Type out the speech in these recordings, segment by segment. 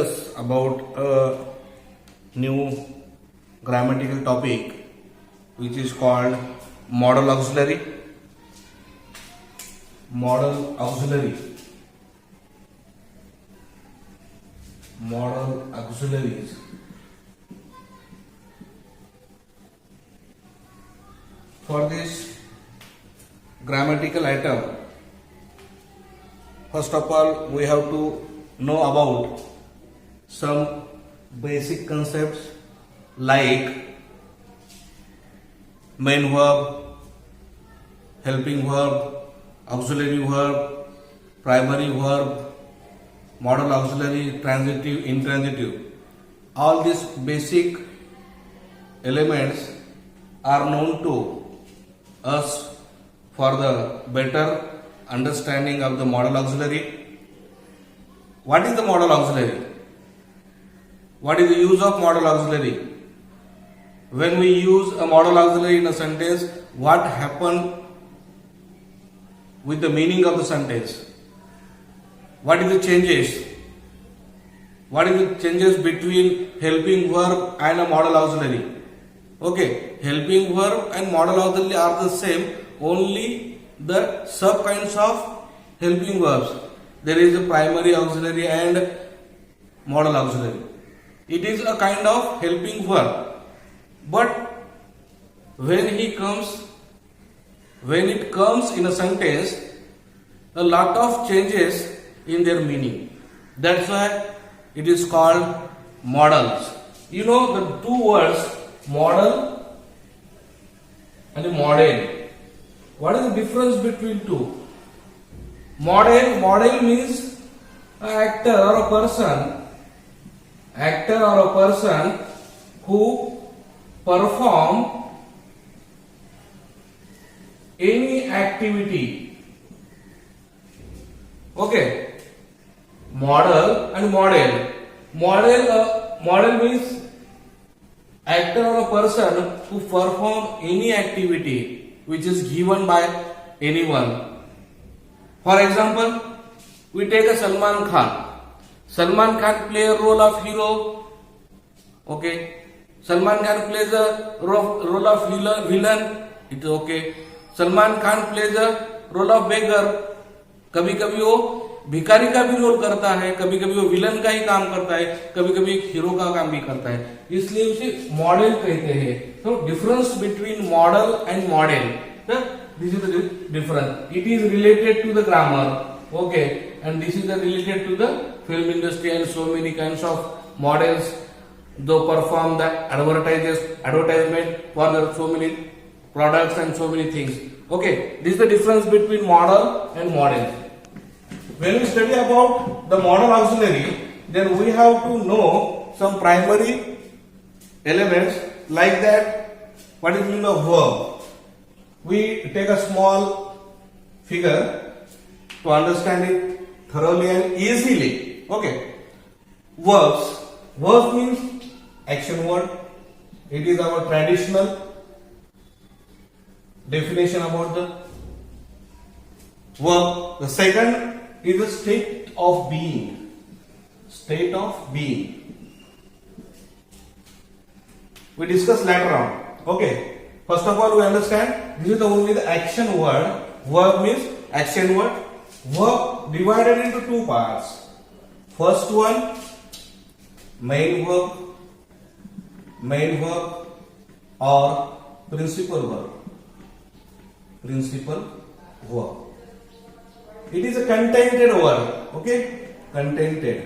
discuss about a new grammatical topic which is called modal auxiliary. Modal auxiliary. Modal auxiliaries. For this grammatical item, first of all, we have to know about some basic concepts like main verb, helping verb, auxiliary verb, primary verb, modal auxiliary, transitive, intransitive. All these basic elements are known to us for the better understanding of the modal auxiliary. What is the modal auxiliary? What is the use of modal auxiliary? When we use a modal auxiliary in a sentence, what happens with the meaning of the sentence? What is the changes? What is the changes between helping verb and a modal auxiliary? Okay, helping verb and modal auxiliary are the same, only the sub kinds of helping verbs. There is a primary auxiliary and modal auxiliary. It is a kind of helping verb, but when it comes in a sentence, a lot of changes in their meaning. That's why it is called modals. You know the two words modal and model. What is the difference between two? Model means an actor or a person who perform any activity. Okay. Model and model. Model means actor or a person who perform any activity which is given by anyone. For example, we take a Salman Khan. Salman Khan play a role of hero. Okay. Salman Khan plays a role of villain. It's okay. Salman Khan plays a role of beggar. कभी कभी वो भिखारी का भी role करता है, कभी कभी वो विलन का ही काम करता है, कभी कभी एक हीरो का काम भी करता है, इसलिए उसे मॉडल कहते हैं. तो difference between modal and model, this is the difference. It is related to the grammar. Okay, and this is related to the film industry and so many kinds of models do perform the advertisement for the so many products and so many things. Okay, this is the difference between model and model. When we study about the modal auxiliary, then we have to know some primary elements like that. What is the meaning of verb? We take a small figure to understand it thoroughly and easily. Okay, verbs. Verb means action word. It is our traditional definition about the verb. The second is a state of being. State of being. We discuss later on. Okay. First of all, we understand this is only the action word. Verb means action word. Verb divided into two parts. First one, main verb or principal verb. Principal verb. It is a contented word. Okay, contented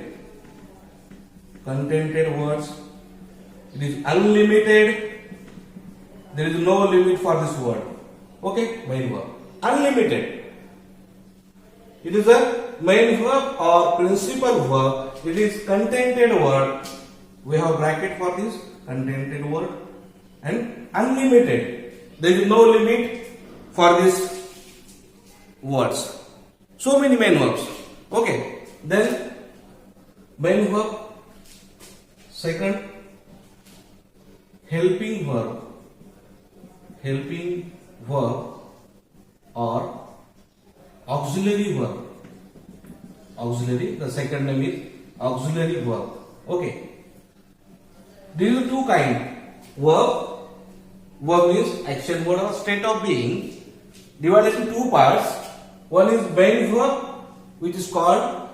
words. It is unlimited. There is no limit for this word. Okay, main verb. Unlimited. It is a main verb or principal verb. It is contented word. We have bracket for this contented word and unlimited. There is no limit for these words. So many main verbs. Okay. Then main verb. Second, helping verb. Helping verb or auxiliary verb. Auxiliary. The second name is auxiliary verb. Okay. These are two kind. Verb means action word or state of being, divided into two parts. One is main verb, which is called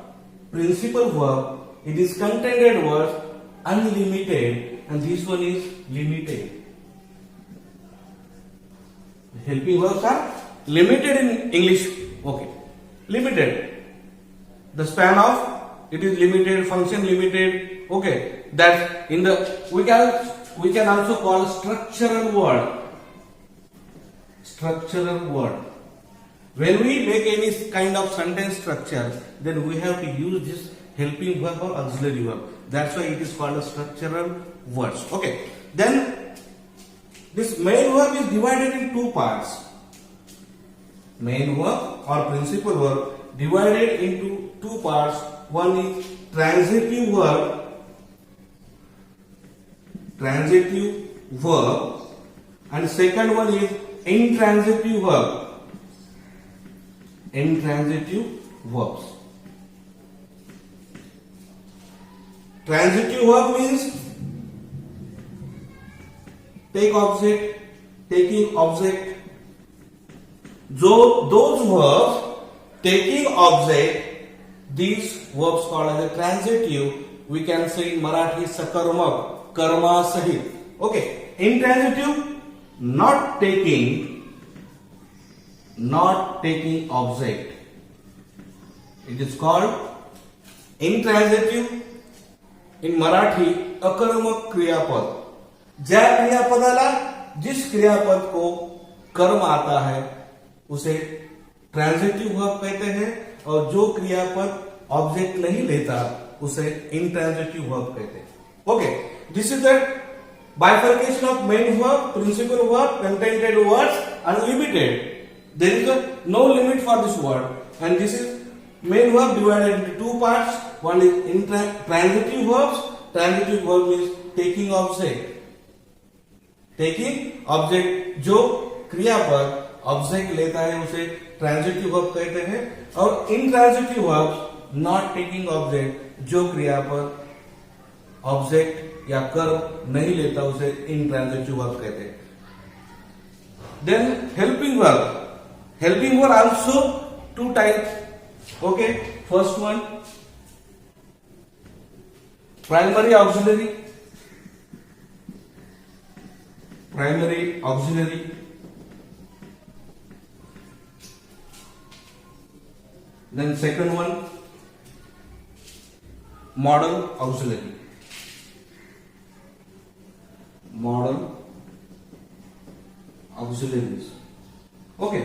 principal verb. It is contingent word, unlimited, and this one is limited. Helping verbs are limited in English. Okay, limited. The span of it is limited, function limited. Okay, that in the we can also call structural word. Structural word. When we make any kind of sentence structure, then we have to use this helping verb or auxiliary verb. That's why it is called a structural words. Okay. Then this main verb is divided in two parts. Main verb or principal verb divided into two parts. One is transitive verb, and second one is intransitive verb. Intransitive verbs. Transitive verb means take object, taking object. Those verbs taking object, these verbs called as a transitive, we can say in Marathi sakarmak, karma sahit. Okay, intransitive, not taking object. It is called intransitive. In Marathi अकर्मक क्रियापद. ज्या क्रियापदाला जिस क्रियापद को कर्म आता है उसे ट्रांजिटिव वर्ब कहते हैं, और जो क्रियापद ऑब्जेक्ट नहीं लेता उसे इंट्रांजिटिव वर्ब कहते हैं. Okay, this is the bifurcation of main verb, principal verb, contingent words, unlimited. There is no limit for this word, and this is main verb divided into two parts. One is transitive verbs. Transitive verb means taking object. Taking object, जो क्रियापद object लेता है उसे transitive verb कहते हैं, और intransitive verb not taking object, जो क्रियापद ऑब्जेक्ट या कर्म नहीं लेता उसे इंट्रांजिटिव वर्ब कहते हैं. Then helping verb. Helping verb also two types. Okay, first one primary auxiliary. Then second one, modal auxiliary. Modal auxiliaries. Okay.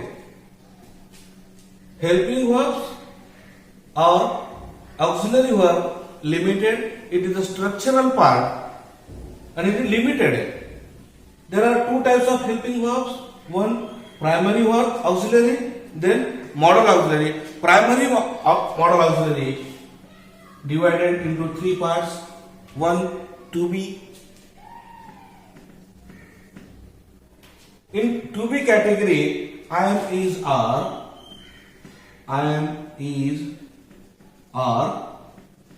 Helping verbs or auxiliary verb limited. It is a structural part and it is limited. There are two types of helping verbs. One, primary verb auxiliary, then modal auxiliary. Primary modal auxiliary divided into three parts. One, to be. In to be category, I am, is, are,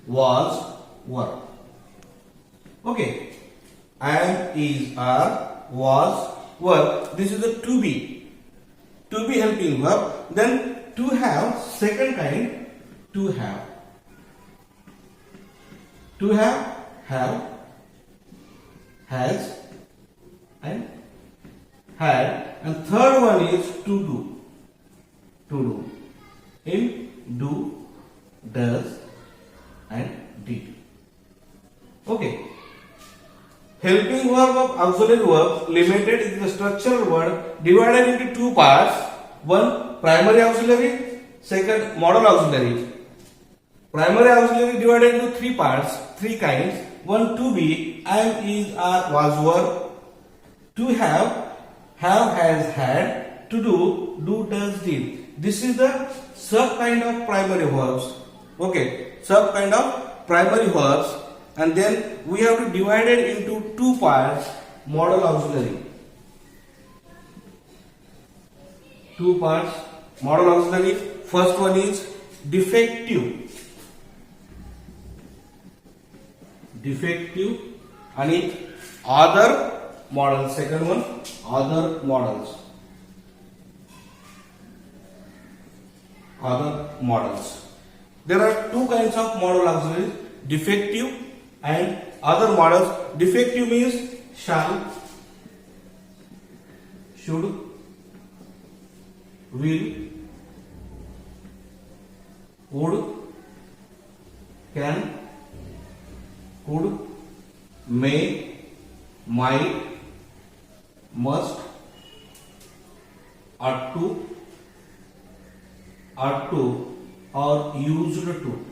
was, were. Okay, I am, is, are, was, were. This is the to be. To be helping verb. Then to have, second kind, to have. To have, has, and had, and third one is to do. To do. In, do, does, and did. Okay. Helping verb of auxiliary verb limited is the structural word divided into two parts. One, primary auxiliary. Second, modal auxiliary. Primary auxiliary divided into three parts, three kinds. One, to be, am, is, are, was, were. To have, has, had. To do, does, did. This is the sub kind of primary verbs. Okay, sub kind of primary verbs, and then we have to divide it into two parts. Modal auxiliary. Two parts. Modal auxiliary. First one is defective. defective आणि other models. Second one, other models. Other models. There are two kinds of modal auxiliaries, defective and other models. Defective means shall, should, will, would, can, could, may, might, must, ought to, or used to.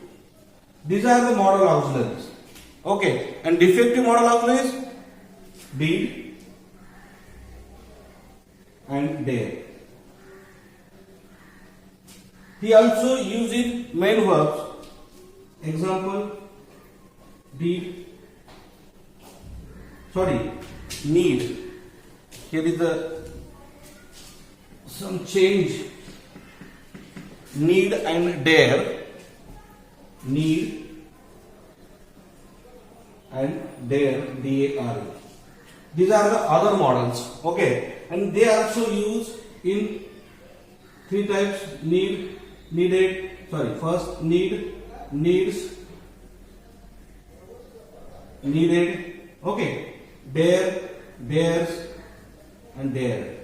These are the modal auxiliaries. Okay, and defective modal auxiliaries, did and dare. He also used in main verbs. Example, need. Here is some change. Need and dare. Need and dare, D-A-R-E. These are the other models. Okay, and they are also used in three types: need, needed. First need, needs, needed. Okay, dare, dares, and dare.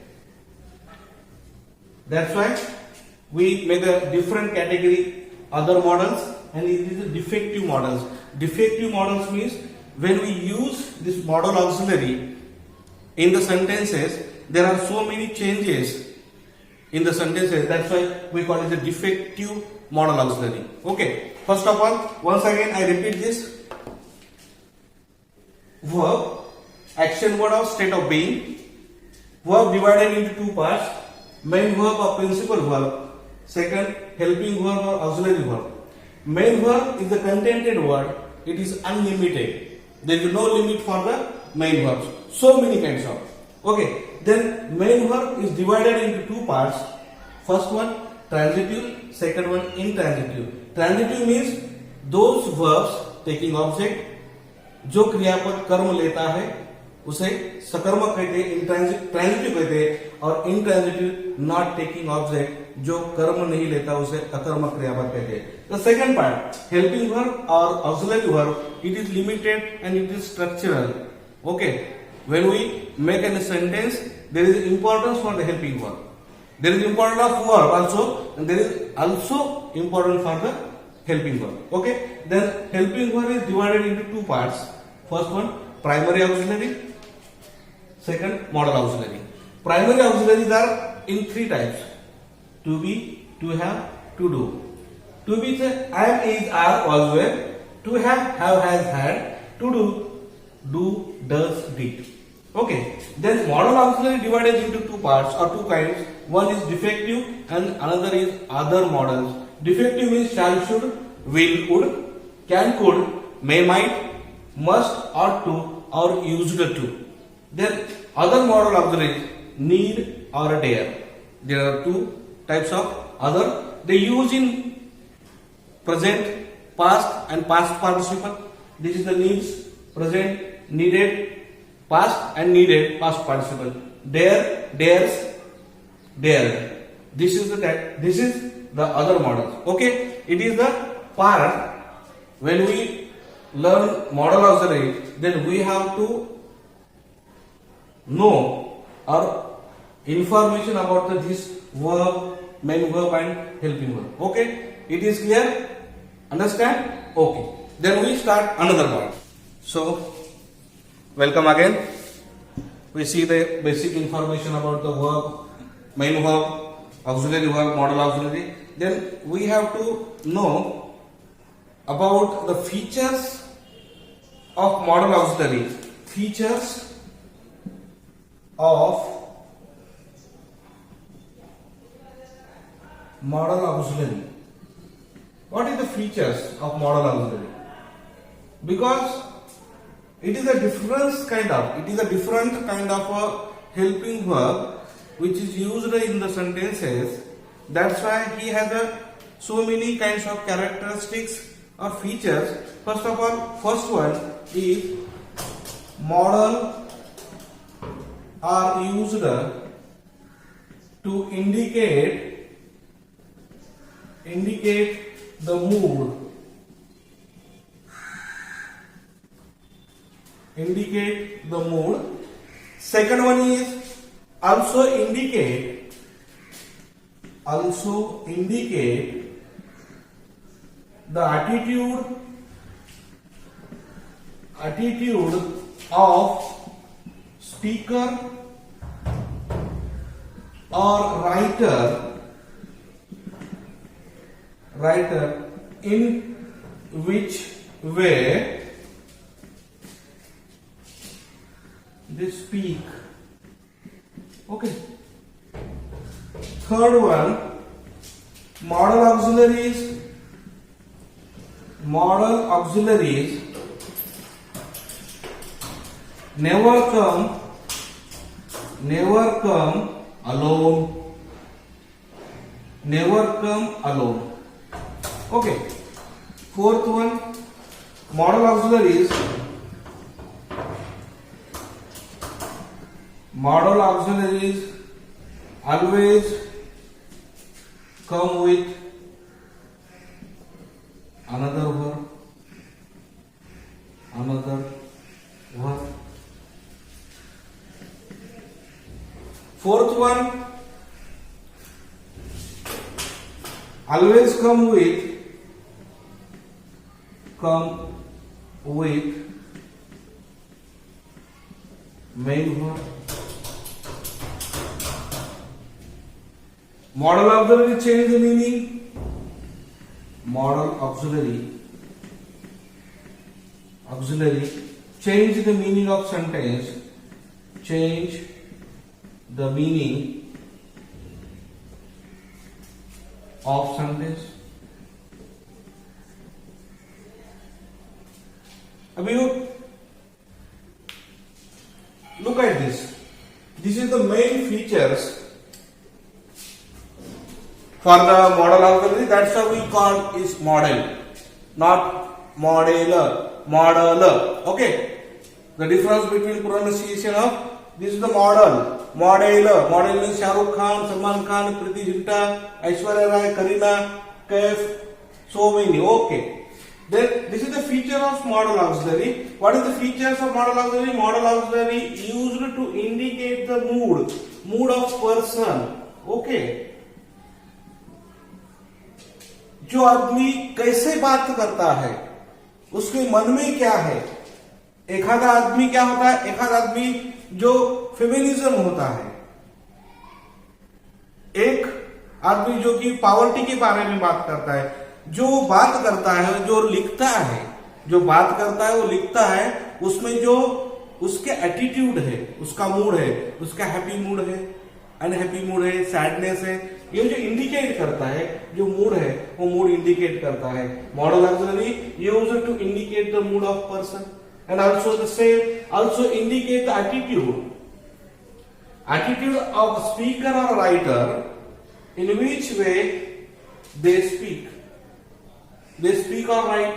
That's why we make a different category, other models, and it is the defective models. Defective models means when we use this modal auxiliary in the sentences, there are so many changes in the sentences. That's why we call it the defective modal auxiliary. Okay, first of all, once again I repeat this. Verb, action word of state of being. Verb divided into two parts: main verb or principal verb. Second, helping verb or auxiliary verb. Main verb is the contented word. It is unlimited. There is no limit for the main verbs. So many kinds of. Okay, then main verb is divided into two parts. First one, transitive. Second one, intransitive. Transitive means those verbs taking object. जो क्रियापद कर्म लेता है उसे सकर्मक कहते हैं, transitive कहते हैं, और इनट्रांजिटिव नॉट टेकिंग ऑब्जेक्ट जो कर्म नहीं लेता उसे अकर्मक क्रियापद कहते हैं. The second part, helping verb और auxiliary verb, it is limited and it is structural. Okay, when we make an sentence there is importance for the helping verb. There is importance of verb also, and there is also important for the helping verb. Okay, then helping verb is divided into two parts. First one, primary auxiliary. Second, modal auxiliary. Primary auxiliaries are in three types: to be, to have, to do. To be is am, is, are, was, were. To have, has, had. To do, does, did. Okay, then modal auxiliary divided into two parts or two kinds. One is defective and another is other models. Defective means shall, should, will, would, can, could, may, might, must, ought to, or used to. Then other modal auxiliaries, need or dare. There are two types of other. They use in present, past and past participle. This is the needs, present, needed, past and needed, past participle. Dare, dares, dared. This is the other model. Okay, it is the part when we learn modal auxiliary, then we have to know or information about this verb, main verb and helping verb. Okay, it is clear? Understand? Okay, then we start another part. So welcome again. We see the basic information about the verb, main verb, auxiliary verb, modal auxiliary. Then we have to know about the features of modal auxiliary. Features of modal auxiliary. What is the features of modal auxiliary? Because it is a different kind of a helping verb which is used in the sentences. That's why he has so many kinds of characteristics or features. First of all, first one is modal are used to indicate the mood. Indicate the mood. Second one is also indicate the attitude of speaker or writer in which way they speak. Okay. Third one, modal auxiliaries never come alone. Okay. Fourth one, modal auxiliaries always come with another verb. Fourth one, always come with main verb. Modal auxiliary change the meaning. Modal auxiliary change the meaning of sentence. Change the meaning of sentence. Abhi look at this. This is the main features for the modal auxiliary. That's how we call is model, not modeler. Okay. The difference between pronunciation of this is the model. Modeler. Model means Shah Rukh Khan, Salman Khan, Preeti Zinta, Aishwarya Rai, Kareena Kaif, so many. Okay. Then this is the feature of modal auxiliary. What is the features of modal auxiliary? Modal auxiliary used to indicate the mood of person. Okay. जो आदमी कैसे बात करता है, उसके मन में क्या है. एक आधा आदमी क्या होता है, एक आधा आदमी जो फेमिनिज्म होता है, एक आदमी जो कि पॉवर्टी के बारे में बात करता है, जो बात करता है, जो लिखता है, जो बात करता है वो लिखता है, उसमें जो उसके एटीट्यूड है, उसका मूड है, उसका हैप्पी मूड है, अनहैप्पी मूड है, सैडनेस है, ये जो इंडिकेट करता है, जो मूड है वो मूड इंडिकेट करता है. Modal auxiliary used to indicate the mood of person and also the same also indicate the attitude of speaker और writer in which way they speak और राइट.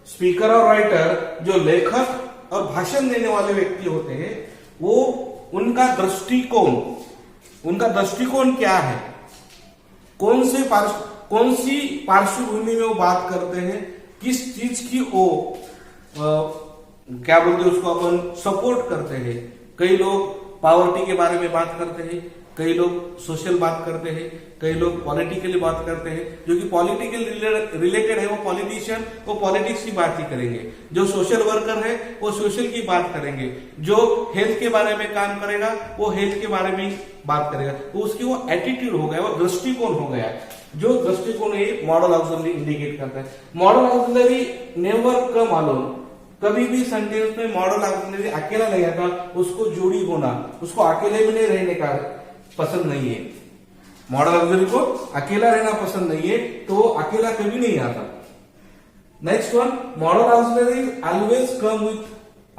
स्पीकर और राइटर जो लेखक और भाषण देने वाले व्यक्ति होते हैं, वो उनका दृष्टिकोण क्या है, कौन सी पार्श्वभूमि में वो बात करते हैं, किस चीज की वो क्या बोलते हैं उसको अपन सपोर्ट करते हैं. कई लोग पॉवर्टी के बारे में बात करते हैं, कई लोग सोशल बात करते हैं, कई लोग पॉलिटिकली बात करते हैं. जो कि पॉलिटिकल रिलेटेड है वो पॉलिटिशियन वो पॉलिटिक्स की बात ही करेंगे, जो सोशल वर्कर है वो सोशल की बात करेंगे, जो हेल्थ के बारे में काम करेगा वो हेल्थ के बारे में बात करेगा. तो उसकी वो एटीट्यूड हो गया, वो दृष्टिकोण हो गया. जो दृष्टिकोण है मॉडल ऑक्सिलरी इंडिकेट करता है. Modal auxiliary never come alone. कभी भी सेंटेंस में मॉडल ऑक्सिलरी अकेला नहीं आता, उसको जोड़ी होना, उसको अकेले में नहीं रहने का पसंद नहीं है. मॉडल ऑक्सिलरी को अकेला रहना पसंद नहीं है, तो वो अकेला कभी नहीं आता. Next one, model auxiliary always come with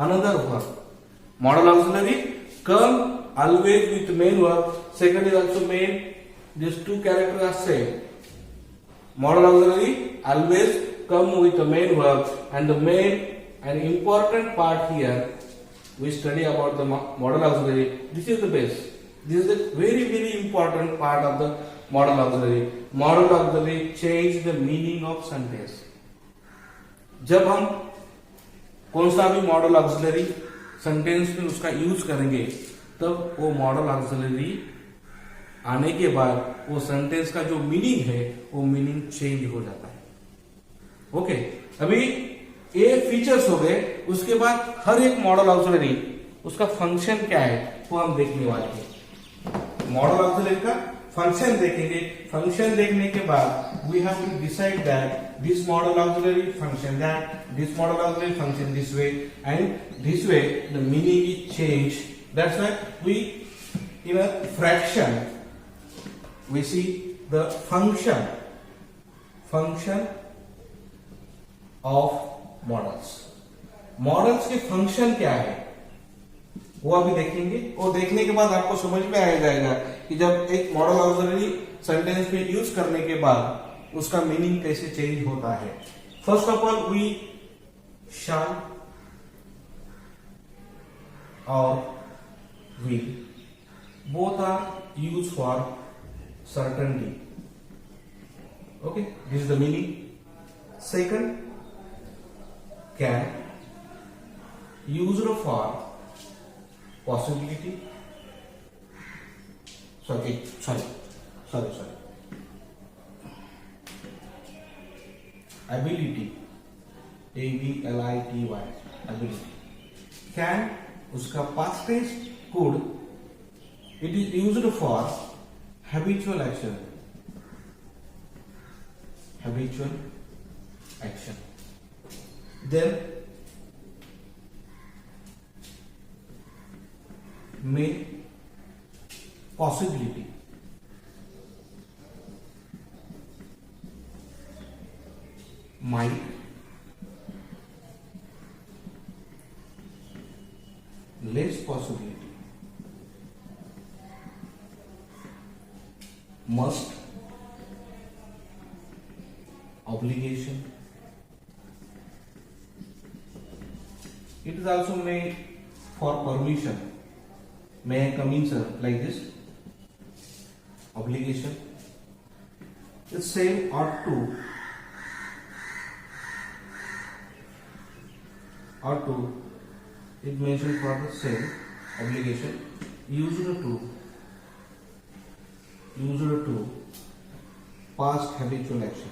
another verb. Model auxiliary come always with main verb. Second is also main. These two characters are same. Modal auxiliary always come with the main verb, and the main and important part here we study about the modal auxiliary. This is the base. This is the very very important part of the modal auxiliary. Modal auxiliary change the meaning of sentence. जब हम कौन सा भी model auxiliary sentence में उसका use करेंगे, तब वो मॉडल ऑक्सिलरी आने के बाद वो सेंटेंस का जो मीनिंग है वो मीनिंग चेंज हो जाता है. ओके, अभी ये फीचर्स हो गए. उसके बाद हर एक मॉडल ऑक्सिलरी उसका फंक्शन क्या है वो हम देखने वाले हैं. मॉडल ऑक्सिलरी का फंक्शन देखेंगे. फंक्शन देखने के बाद we have to decide that this model auxiliary function that, this model auxiliary function this way, and this way the meaning is changed. That's why we in a fraction we see the function of models. Models के function क्या है वो अभी देखेंगे. और देखने के बाद आपको समझ में आ जाएगा कि जब एक मॉडल ऑक्सिलरी सेंटेंस में यूज करने के बाद उसका मीनिंग कैसे चेंज होता है. First of all we shall और will both are used for certainty. Okay, this is the meaning. Second, can used for possibility. Sorry. Ability, ABLITY, ability. Can उसका past tense could, it is used for habitual action. Then may, possibility. Might, less possibility. Must, obligation. It is also made for permission. May I come in, sir? Like this. Obligation. The same ought to. It mentioned for the same obligation. Used to past habitual action.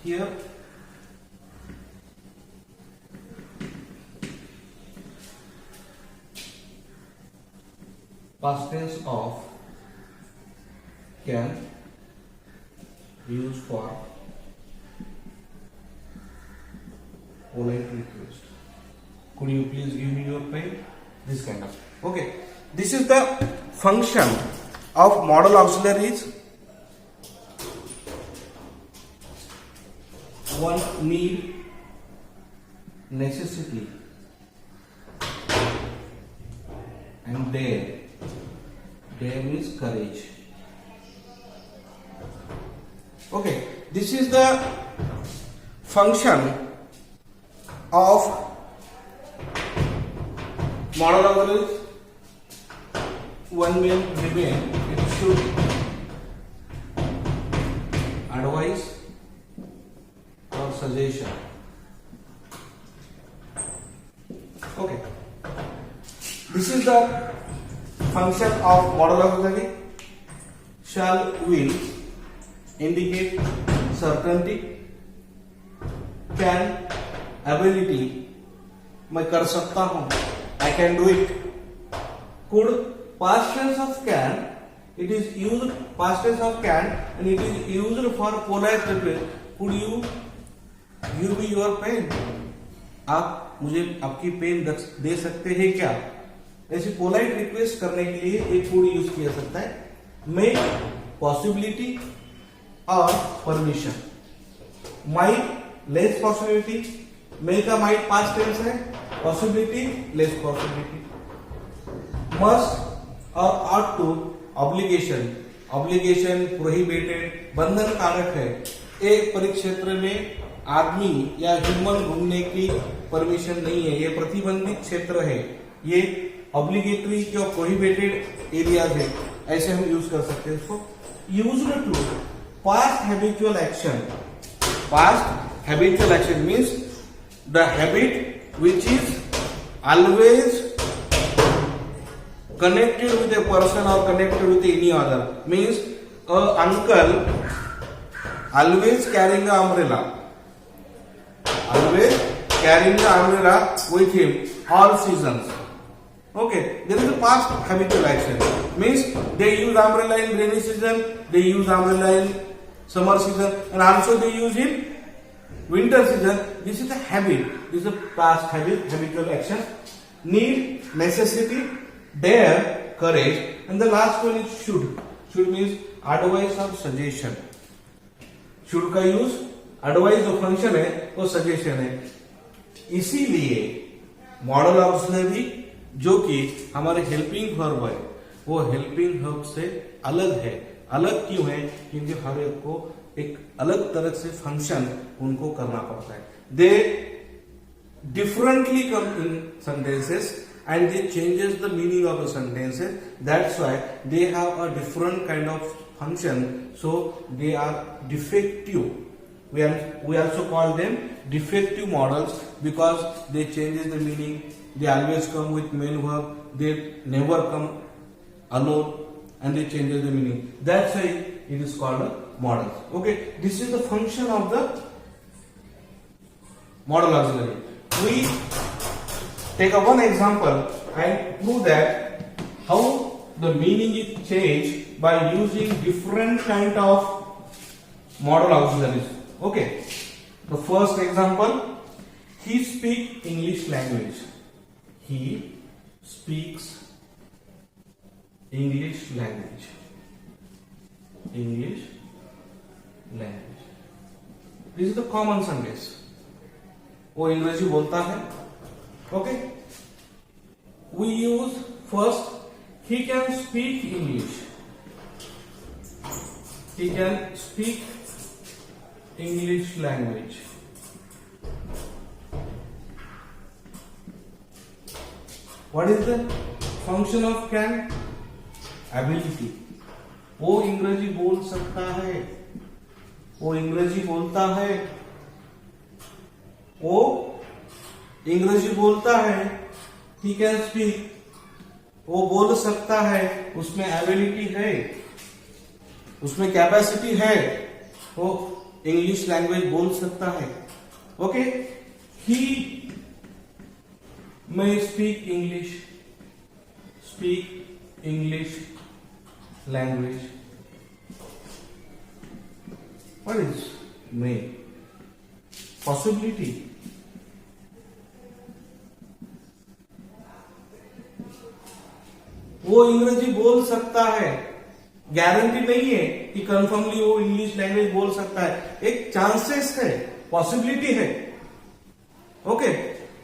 Here past tense of can used for polite request. Could you please give me your pen? This kind of. Okay, this is the function of modal auxiliaries. One need, necessity, and dare. Dare means courage. Okay, this is the function of modal auxiliaries. One will remain. It should advise or suggestion. Okay, this is the function of modal auxiliary. Shall, will indicate certainty. Can, ability, मैं कर सकता हूं, I can do it. Could, past tense of can, it is used, past tense of can, and it is used for polite request. Could you give me your pen? आप मुझे आपकी pen दे सकते हैं क्या? ऐसी पोलाइट रिक्वेस्ट करने के लिए एक कोड यूज किया सकता है. मे, पॉसिबिलिटी और permission. Might, less possibility. May का माइट पास्ट टेंस है, पॉसिबिलिटी लेस पॉसिबिलिटी. मस्ट और ought to, ऑब्लिगेशन प्रोहिबिटेड, बंधन कारक है। एक परिक्षेत्र में आदमी या ह्यूमन घूमने की परमिशन नहीं है, ये प्रतिबंधित क्षेत्र है, ये ऑब्लिगेटरी या प्रोहिबिटेड एरियाज है, ऐसे हम यूज कर सकते हैं इसको। Used to past habitual action, past habitual action means the habit which is always connected with a person or connected with any other, means a uncle always carrying an umbrella, always carrying the umbrella with him all seasons. Okay, there is a past habitual action, means they use umbrella in rainy season, they use umbrella in summer season, and also they use in winter season. This is a habit, this is a past habitual action. Need, necessity, dare, courage, and the last one is should. Should means advice or suggestion. should का use advice जो function है वो suggestion है। इसीलिए model auxiliary जो कि हमारे helping verb है वो हेल्पिंग वर्ब से अलग है। अलग क्यों है? क्योंकि हर एक को एक अलग तरह से फंक्शन उनको करना पड़ता है। They differently come in sentences and they changes the meaning of the sentences. That's why they have a different kind of function, so they are defective. We also call them defective models because they changes the meaning. They always come with main verb, they never come alone, and they changes the meaning. That's why it is called a model. Okay, this is the function of the model auxiliary. We take one example and prove that how the meaning is changed by using different kind of model auxiliaries. Okay, the first example, he speaks English language. He speaks English language. English language. This is the common sentence. वो अंग्रेजी बोलता है। Okay, we use first, he can speak English. He can speak English language. What is the function of can? Ability. वो अंग्रेजी बोल सकता है, वो अंग्रेजी बोलता है, वो अंग्रेजी बोलता है। ही कैन स्पीक, वो बोल सकता है, उसमें एबिलिटी है, उसमें कैपेसिटी है, वो इंग्लिश लैंग्वेज बोल सकता है। Okay, he may speak English language. What is may? Possibility. वो अंग्रेजी बोल सकता है, गारंटी नहीं है कि कंफर्मली वो इंग्लिश लैंग्वेज बोल सकता है, एक चांसेस है, पॉसिबिलिटी है। ओके,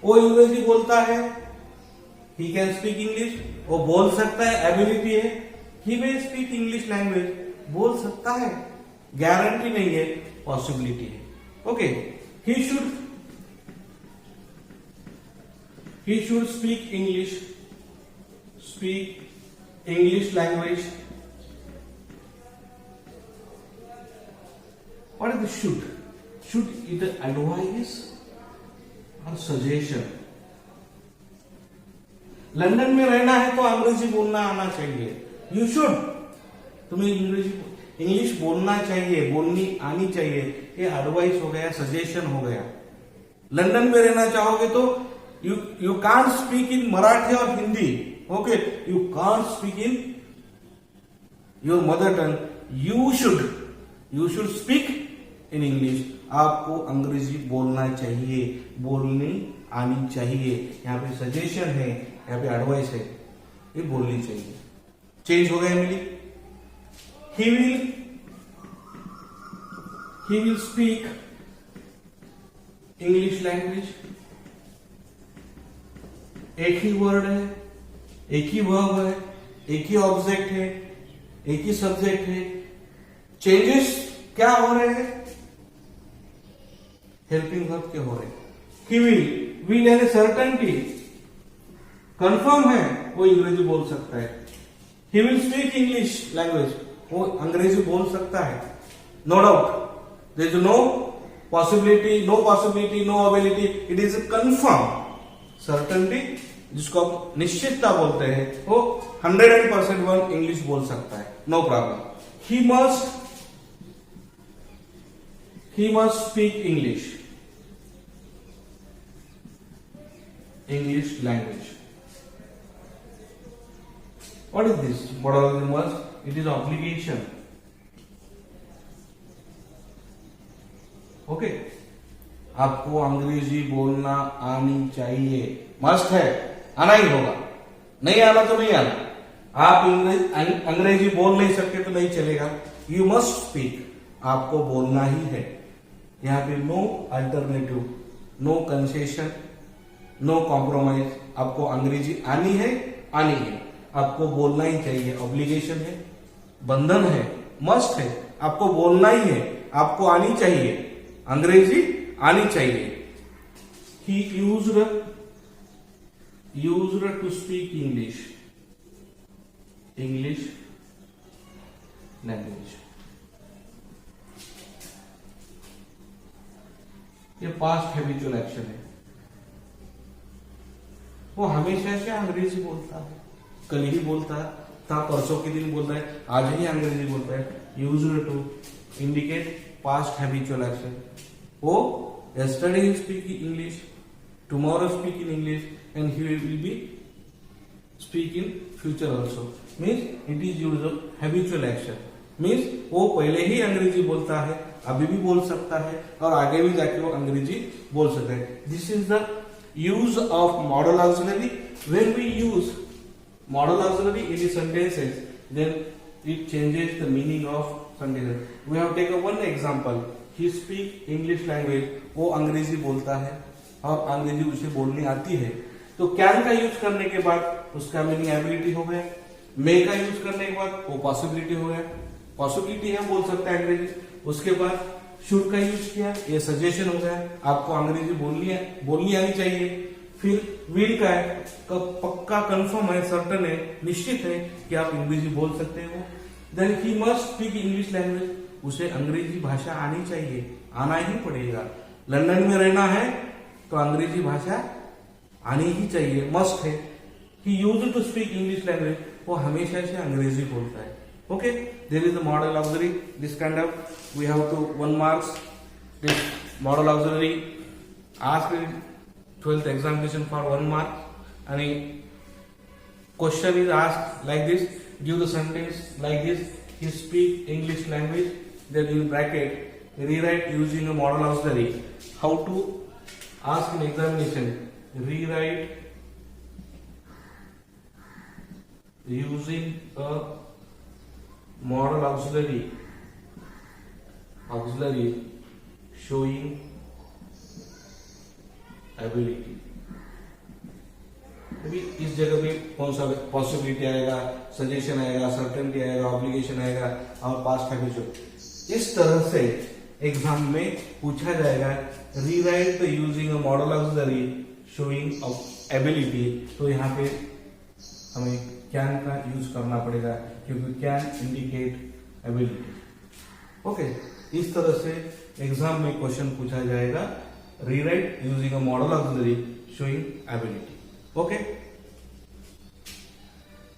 वो अंग्रेजी बोलता है, ही कैन स्पीक इंग्लिश, वो बोल सकता है, एबिलिटी है। ही मे स्पीक इंग्लिश लैंग्वेज, बोल सकता है, गारंटी नहीं है, पॉसिबिलिटी है। Okay, he should speak English language. What is the should? Should either advise or suggestion. London में रहना है तो अंग्रेजी बोलना आना चाहिए। You should. तुम्हें इंग्लिश बोलना चाहिए, बोलनी आनी चाहिए। ये एडवाइस हो गया, सजेशन हो गया। लंदन में रहना चाहोगे तो you can't speak in Marathi और Hindi. Okay, you can't speak in your mother tongue. You should speak in English. आपको अंग्रेजी बोलना चाहिए, बोलनी आनी चाहिए। यहाँ पे सजेशन है, यहाँ पे एडवाइस है, ये बोलनी चाहिए। चेंज हो गया मिली। He will speak English language. एक ही वर्ड है, एक ही वर्ब है, एक ही ऑब्जेक्ट है, एक ही सब्जेक्ट है, चेंजेस क्या हो रहे हैं? हेल्पिंग वर्ब के हो रहे हैं। ही विल यानी सर्टेनिटी, कंफर्म है, वो अंग्रेजी बोल सकता है। He will speak English language, वो अंग्रेजी बोल सकता है, no doubt. There is no possibility, no ability, it is confirm. Certainty जिसको आप निश्चितता बोलते हैं, वो 100% वन इंग्लिश बोल सकता है, no problem. He must speak English language. What is this? Modal must, it is obligation. Okay, आपको अंग्रेजी बोलना आनी चाहिए, मस्ट है, आना ही होगा, नहीं आना तो नहीं आना। आप अंग्रेजी बोल नहीं सकते तो नहीं चलेगा, यू मस्ट स्पीक, आपको बोलना ही है। यहाँ पे no alternative, no concession, no compromise, आपको अंग्रेजी आनी है, आपको बोलना ही चाहिए, ऑब्लिगेशन है, बंधन है, मस्ट है, आपको बोलना ही है, आपको आनी चाहिए, अंग्रेजी आनी चाहिए। He used to speak English language. ये पास्ट हैबिचुअल एक्शन है, वो हमेशा से अंग्रेजी बोलता है, कल ही बोलता था, परसों के दिन बोलता है, आज ही अंग्रेजी बोलता है। Used to indicate past habitual action. वो yesterday he speak English, tomorrow speak in English, and he will be speak in future also. Means it is use of habitual action. Means वो पहले ही अंग्रेजी बोलता है, अभी भी बोल सकता है, और आगे भी जाके वो अंग्रेजी बोल सकता है। This is the use of modal auxiliary. When we use modal auxiliary in the sentences, then it changes the meaning of sentences. We have taken one example. He speak English language, वो अंग्रेजी बोलता है और अंग्रेजी उसे बोलनी आती है। तो कैन का यूज करने के बाद उसका मीनिंग एबिलिटी हो गया, मे का यूज करने के बाद वो पॉसिबिलिटी हो गया, पॉसिबिलिटी है बोल सकता है अंग्रेजी। उसके बाद शुड का यूज किया, ये सजेशन हो गया, आपको अंग्रेजी बोलनी आनी चाहिए। फिर विल का है, पक्का कंफर्म है, सर्टन है, निश्चित है कि आप अंग्रेजी बोल सकते हो। Then he must speak English language, उसे अंग्रेजी भाषा आनी चाहिए, आना ही पड़ेगा। लंदन में रहना है तो अंग्रेजी भाषा आनी ही चाहिए, मस्ट है। He used to speak English language, वो हमेशा से अंग्रेजी बोलता है। Okay, there is the modal auxiliary, this kind of we have to 1 marks this modal auxiliary asked in 12th examination for 1 mark। and question is asked like this, give the sentence like this, he speak English language, then in bracket rewrite using a modal auxiliary. How to ask in examination? Rewrite using a modal auxiliary showing ability. अभी इस जगह भी कौन सा possibility आएगा, suggestion आएगा, certainty आएगा, obligation आएगा और पास्ट हैबिचुअल। इस तरह से एग्जाम में पूछा जाएगा rewrite the using a model auxiliary showing off ability. तो यहाँ पे हमें कैन का यूज करना पड़ेगा क्योंकि कैन इंडिकेट एबिलिटी। ओके, इस तरह से एग्जाम में क्वेश्चन पूछा जाएगा rewrite using a modal auxiliary showing ability। Okay,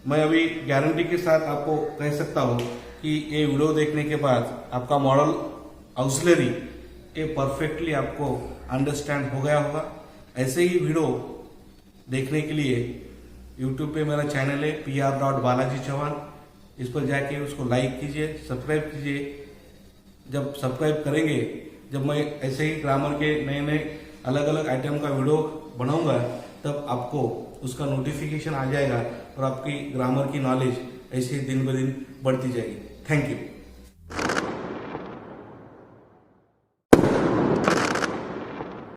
मैं अभी गारंटी के साथ आपको कह सकता हूं कि ये वीडियो देखने के बाद आपका मॉडल ऑक्सिलरी ये परफेक्टली आपको अंडरस्टैंड हो गया होगा। ऐसे ही वीडियो देखने के लिए यूट्यूब पे मेरा चैनल है PR.Balaji Chauhan, इस पर जाके उसको लाइक कीजिए, सब्सक्राइब कीजिए। जब सब्सक्राइब करेंगे, जब मैं ऐसे ही ग्रामर के नए नए अलग अलग आइटम का वीडियो बनाऊंगा, तब आपको उसका नोटिफिकेशन आ जाएगा और आपकी ग्रामर की नॉलेज ऐसे दिन ब दिन बढ़ती जाएगी। Thank you.